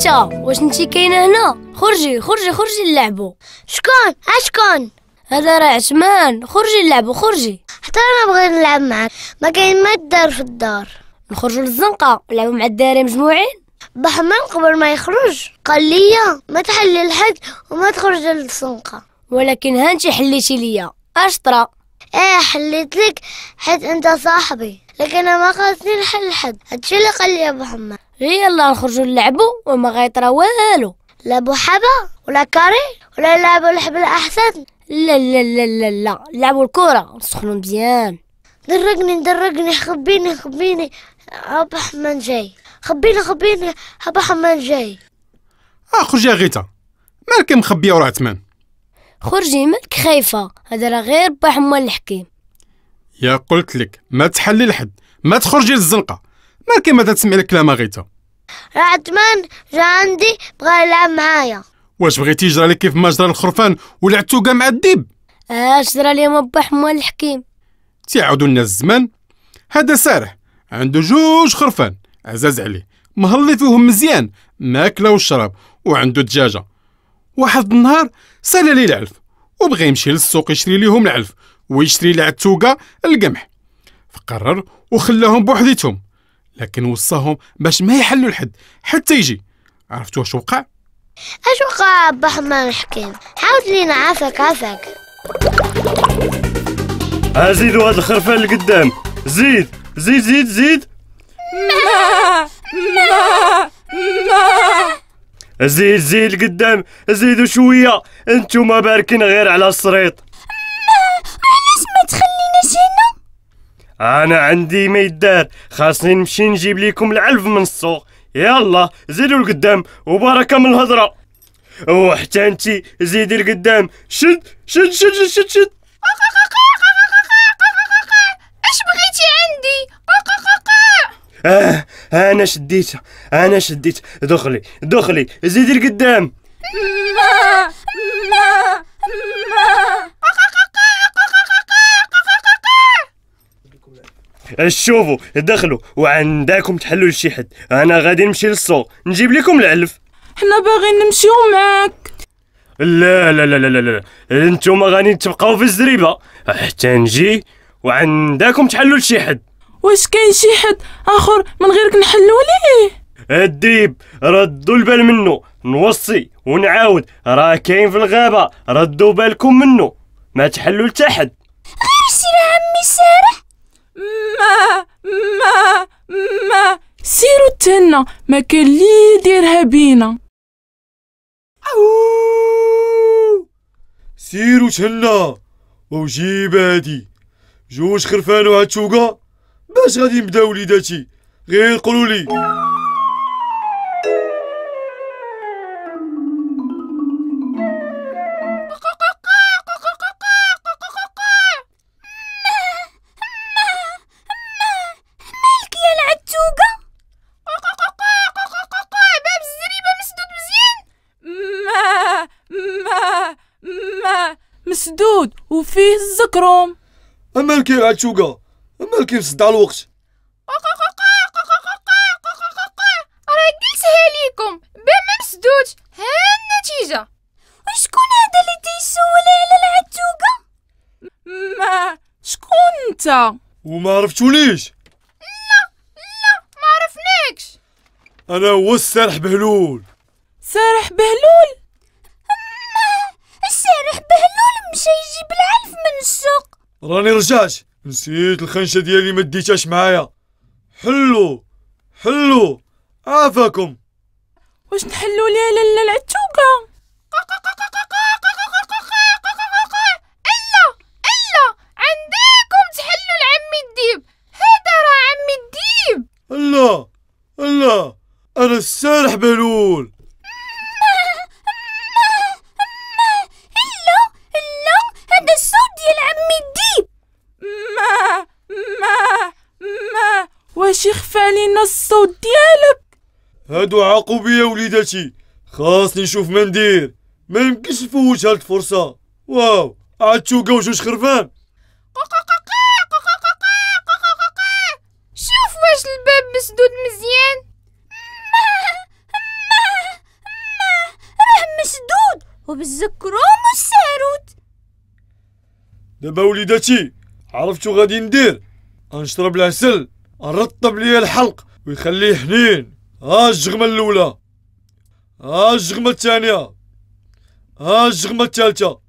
غيتا، واش نتي كاينه هنا؟ خرجي خرجي خرجي نلعبوا. شكون؟ شكون؟ هذا راه عثمان، خرجي نلعبوا خرجي. حتى انا بغيت نلعب معاك، ما كاين ما الدار في الدار. نخرجوا للزنقه نلعبوا مع الدراري مجموعين. بحمان قبل ما يخرج قال لي ما تحلي لحد وما تخرج للزنقه، ولكن ها انت حليتي ليا اش طرا؟ حليت لك حيت انت صاحبي، لكن انا ما خاصني نحل حد. هادشي اللي قال لي بحمان. غير يلا نخرجوا نلعبوا وما غيطرا والو. لا بحبه ولا كاري ولا لعبوا الحبل احسن. لا لا لا لا لا، نلعبوا الكره نسخنوا مزيان. درقني خبيني ابا حمان جاي. خبيني ابا حمان جاي. خرجي يا غيتا، مالك مخبيه ورا عثمان؟ خرجي مالك خايفه، هذا راه غير با حمان الحكيم. يا قلت لك ما تحلي لحد، ما تخرجي للزنقه. مالك ما تسمعي الكلام غيتا؟ راه عثمان جا عندي بغا يلعب معايا. واش بغيتي يجرى لك كيف ما جرى الخرفان ولعبتو كاع مع الديب؟ اش جرى ليا با حمان الحكيم؟ تعاودوا لنا الزمان. هذا سارح عنده 2 خرفان عزاز عليه، مهلي فيهم مزيان ماكله والشراب، وعنده دجاجه. واحد النهار سال ليه العلف وبغى يمشي للسوق يشري ليهم العلف ويشري لها التوقه القمح، فقرر وخلاهم بوحديتهم، لكن وصاهم باش ما يحلوا لحد حتى يجي. عرفتوا واش وقع؟ اش وقع ابا حمان الحكيم؟ حاول لينا عافاك. زيدوا هاد الخرفان لقدام، زيد. زيد لقدام، زيدوا شويه، انتوما باركين غير على السريط. علاش ما تخليناش هنا؟ انا عندي ما يدار، خاصني نمشي نجيب لكم العلف من السوق. يلا زيدوا لقدام وبركه من الهضره. وحتى انتي زيدي لقدام، شد. اش بغيتي عندي؟ انا شديت. دخلي زيدي لقدام. شوفوا دخلوا وعندكم تحلوا لشي حد، انا غادي نمشي للسوق نجيب لكم العلف. حنا باغيين نمشيو معاك. لا انتوما غادي تبقاو في الزريبه حتى نجي وعندكم تحلوا لشي حد. واش كاين شي حد اخر من غيرك نحلوا ليه؟ الديب ردوا البال منه، نوصي ونعاود، راه كاين في الغابه، ردوا بالكم منه، ما تحلوا لتا حد. غير سير عمي سارح. ما سيروا تهنا، ما كان لي يديرها بينا. سيروا تهنا وجيب هادي 2 خرفان وهاد شوقه. باش غادي نبداو وليداتي؟ غير قولوا لي. مالك يا العتوقه؟ باب الزريبه مسدود مزيان. ما مسدود وفيه الزكروم. مالك يا العتوقه؟ مالك مصدع الوقت؟ راه قلتها ليكم باب ما مسدود، ها النتيجه. وشكون هذا اللي تيسول على العتوقه؟ شكون انت؟ وما عرفتونيش؟ لا ما عرفناكش. انا هو السارح بهلول. سارح بهلول؟ السارح بهلول مشى يجيب العلف من السوق. راني رجعت، نسيت الخنشه ديالي ما ديتهاش معايا. حلو عافاكم. واش نحلوا ليها لالا العتوقه؟ الا عندكم تحلوا لعمي الديب، هذا راه عمي الديب. لا انا السارح بهلول. لا هذا الصوت ديال عمي الديب. ما واش يخفى علينا الصوت ديالك؟ هادو عاقوا بيا وليداتي، خاصني نشوف ما ندير، ما يمكنش نفوت هاد الفرصه. واو عاد توقع 2 خرفان. شوف واش الباب مسدود مزيان. وبالزكروم والساروت. دابا وليداتي عرفتو غادي ندير؟ غنشرب العسل، نرطب ليا الحلق ويخليه حنين. ها الجغمة الأولى، ها الجغمة الثانية، ها الجغمة الثالثة.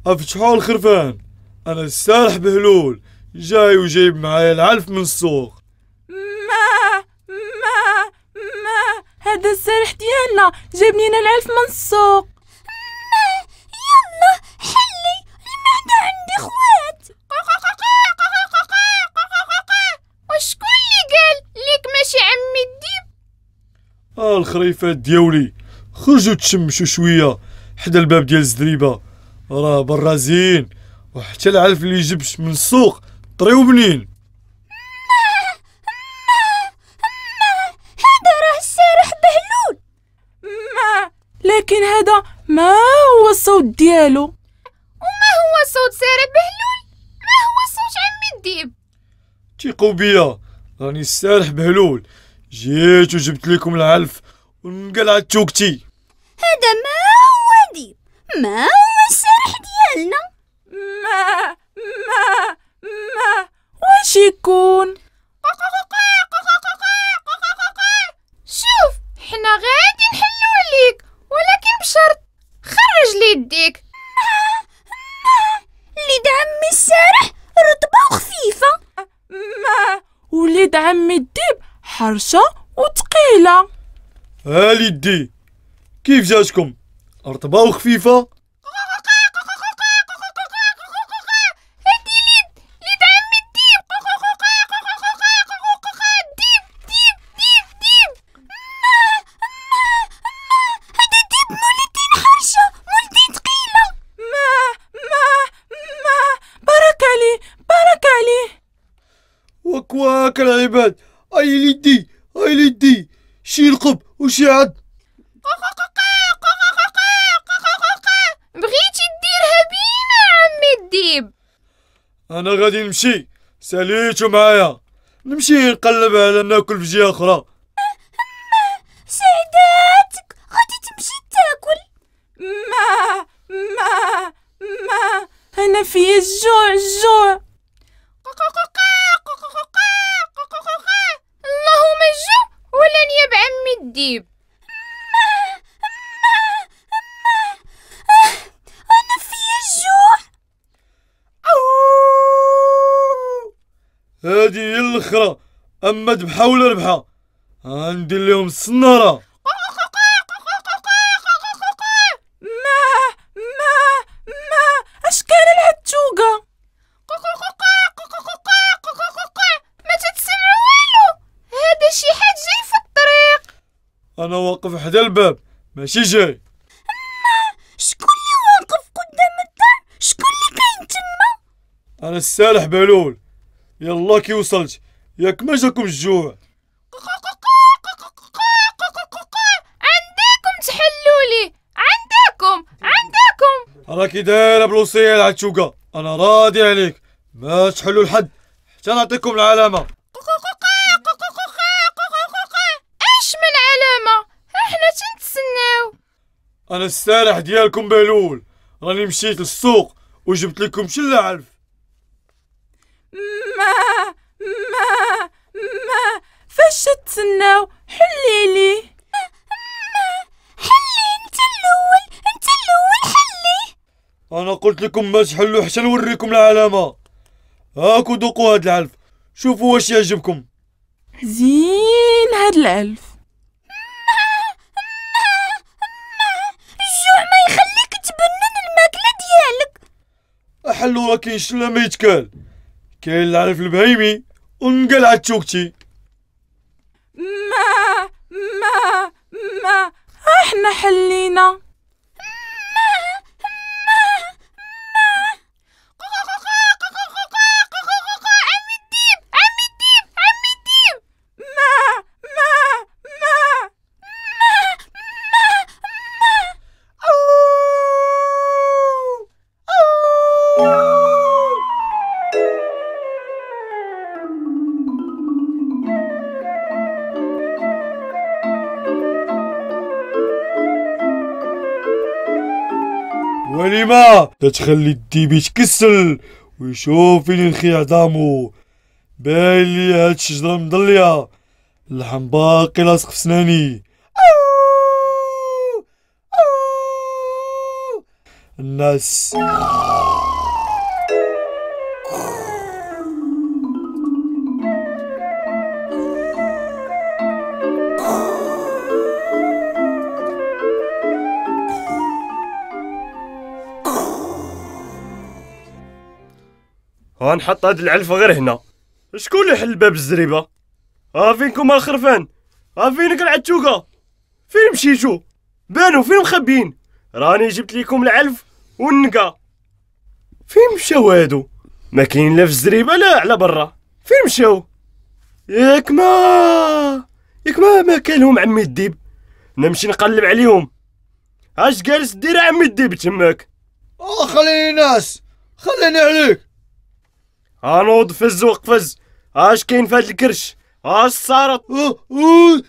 هوجة افتحوا الخرفان، انا السارح بهلول جاي وجايب معايا العلف من السوق. ما هذا السارح ديالنا جاب لينا العلف من السوق. يلا حلي المعدة عندي خوات. وشكون اللي قال ليك ماشي عمي الديب؟ الخريفات دياولي خرجوا تشمشوا شويه حدا الباب ديال الزريبه، راه برازين وحتى العلف اللي جبت من السوق طريو بنين. هذا راه السارح بهلول. لكن هذا ما هو الصوت ديالو. وما هو صوت سارح بهلول؟ ما هو صوت عمي الديب؟ تيقوا بيا، راني السارح بهلول، جيت وجبت لكم العلف ونقلعت توكتي. هذا ما هو ديب، ما هو السارح ديالنا. ما واش يكون؟ شوف حنا غادي نحلو عليك، ولكن بشرط خرج لي يديك. ليد عمي السارح رطبة وخفيفة. وليد عمي الديب حرشة وثقيلة. ها ليدي كيف جاتكم؟ رطبة وخفيفة؟ ليد عمي الديب. ديب. هذا ديب مولدين حرشة، مولدين ثقيلة. ما بارك عليه. وكواك العباد، اي ليدي شي لقب وشي عد. بغيتي ديرها بينا عمي الديب؟ انا غادي نمشي، ساليتو معايا نمشي نقلب على ناكل في جهة اخرى. سعداتك غادي تمشي تاكل. ما أنا في الجوع. اللهم الجوع ولا نياب عمي الديب. أنا في الجوع. هادي هي الاخرى، اما ذبحة ولا ربحة غندير لهم الصنارة. اش كان العتوقة؟ ما تتسمع والو، هذا شي حد جاي في الطريق. انا واقف حدا الباب ماشي جاي. شكون اللي واقف قدام الدار؟ شكون اللي كاين تما؟ انا السالح بهلول، يلا كي وصلت ياك ما جاكم الجوع. عندكم تحلولي، عندكم راكي دايره بلوصيه العتوقة، انا راضي عليك، ما تحلوا لحد حتى نعطيكم العلامة. ايش من علامة؟ احنا تنتسناو. انا السالح ديالكم بهلول، راني مشيت للسوق وجبت لكم شلة علف. ما فاش تسناو؟ حليلي. انت الاول حلي. انا قلت لكم ما تحلوا حتى نوريكم العلامة. هاكو ذوقوا هاد العلف، شوفوا واش يعجبكم. زين هاد العلف. الجوع ما يخليك تبنن الماكلة ديالك. احلوا راه كاين شلة ما يتكال، كاين العلف البهيمي ونقلع تشوكتي. ما احنا حلينا. عمي الديب. كريمة تتخلي الديب يتكسل ويشوف فين ينخي عظامو. باين لي هاد الشجرة مضلية، اللحم باقي لاصق في سناني. الناس غنحط هاد العلفة غير هنا. شكون اللي حل باب الزريبة؟ فينكم الخرفان؟ فينك العتوقة؟ فين مشيتو؟ بانوا فين مخبيين؟ راني جبت ليكم العلف والنقا. فين مشاو هادو؟ ما كاين لا في الزريبة لا على برا. فين مشاو؟ ياك ما كانهم عمي الديب. نمشي نقلب عليهم. اش جالس دير عمي الديب تماك؟ خليني ناس، خليني عليك. نوض فز وقفز. اش كاين في هاد الكرش؟ اش صارت؟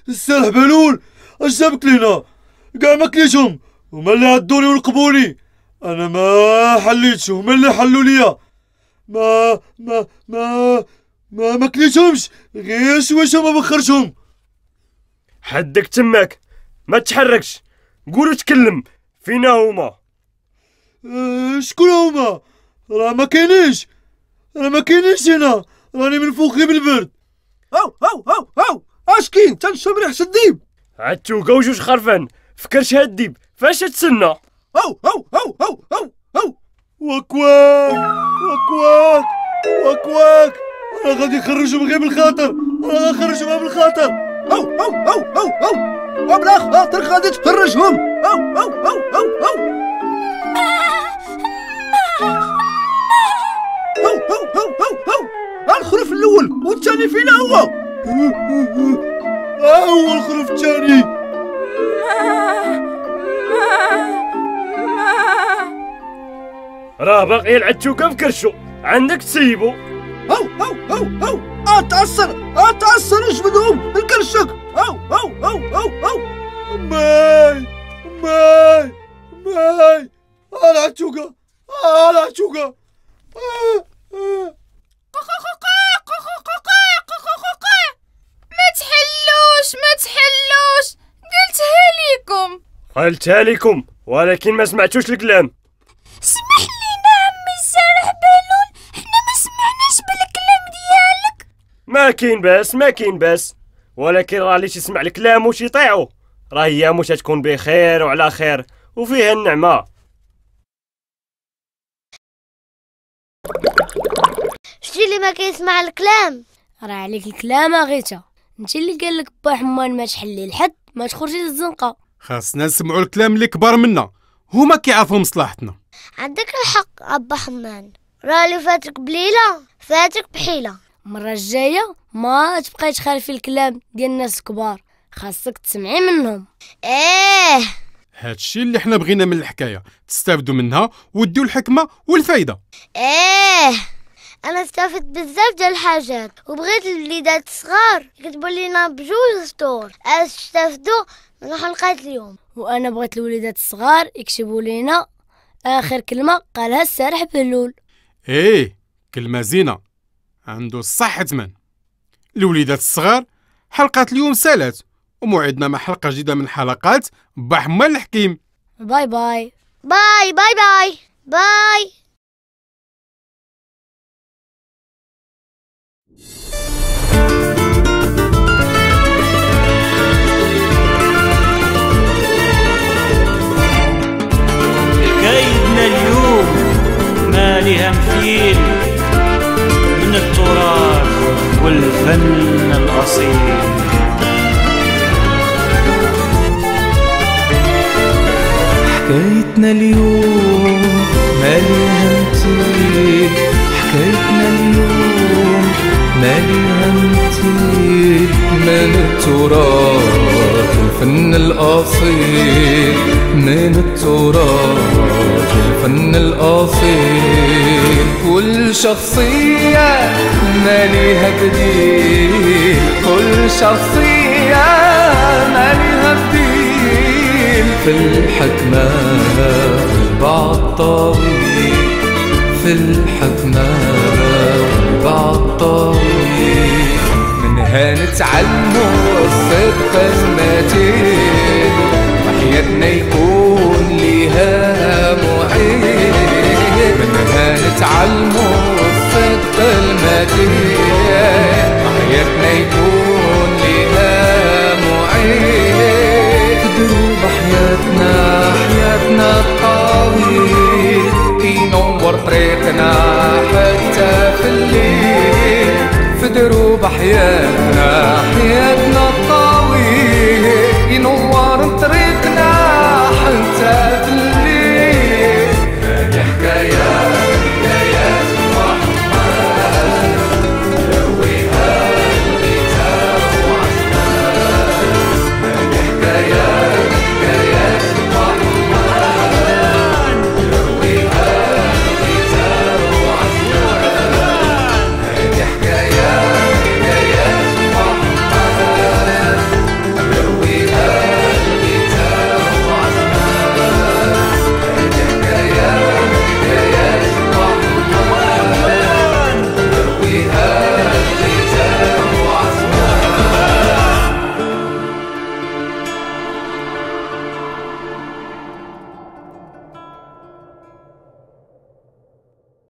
السرح بلول، اش جابك لينا؟ كاع ما كليتهم، هما اللي عدوني ولقبوني. انا ما حليتش، هما اللي حلوا ليا. ما كليتهمش، غير شويشه ما بخرتهم. حدك تماك، ما تحركش. قولوا تكلم. فينا هما؟ شكون هما؟ راه ما كاينينش هنا، راني من فوقي بالبرد. هاو اش كاين؟ تنشم ريحة الديب. عتوقة وجوج خرفان فكرش هاد الديب. فاش تسنى؟ هاو وكواك انا غادي نخرجهم غير بالخاطر، انا غنخرجهم بالخاطر. هاو بلا خاطر غادي تخرجهم. هاو الخروف الاول والثاني فينا هو. هو الخروف الثاني. راه باقي العتوقة في كرشو، عندك تسيبو. هاو تعصر اجبدهم الكرشك. هاو ماي العتوقة ما تحلوش قلتها لكم ولكن ما سمعتوش الكلام. اسمح لينا عمي السارح بلول، حنا ما سمعناش بالكلام ديالك. ما كاين باس ولكن راه اللي تسمع الكلام وش يطيعو راه هي مش تكون بخير وعلى خير وفيها النعمة. شتي اللي ما كيسمع الكلام؟ راه عليك الكلام غيتا، انت اللي قال لك با حمان ما تحلي لحد ما تخرجي للزنقه. خاصنا نسمعوا الكلام اللي كبار منا، هما كيعرفوا مصلحتنا. عندك الحق ابا حمان، راه اللي فاتك بليله فاتك بحيله. المره الجايه ما تبقاي تخالفي الكلام ديال الناس الكبار، خاصك تسمعي منهم. هادشي اللي حنا بغينا من الحكايه، تستافدوا منها وديو الحكمه والفايده. انا استفدت بزاف ديال الحاجات وبغيت الوليدات الصغار يكتبوا لينا بجوج سطور اش استفدوا من حلقه اليوم، وانا بغيت الوليدات الصغار يكتبوا لينا اخر كلمه قالها السارح بلول. كلمه زينه عنده الصح تمن. الوليدات الصغار حلقه اليوم سالات، وموعدنا مع حلقه جديده من حلقات با حمان الحكيم. باي باي باي باي باي باي. حكايتنا اليوم ما لها مثيل من التراث والفن الأصيل. حكايتنا اليوم ما لها مثيل، حكايتنا اليوم ما لها مثيل من التراث الفن الأصيل، من التراث الفن الأصيل. كل شخصية ما لها بديل، كل شخصية ما لها بديل في الحكمة والبعد طويل في الحكمة والبعد طويل، منها نتعلموا الصدق المتين وحياتنا يكون ليها معين، منها نتعلموا الصدق المتين وحياتنا يكون ليها معين، دروب حياتنا الطويل ينور طريقنا حتى في الليل، في دروب حياتنا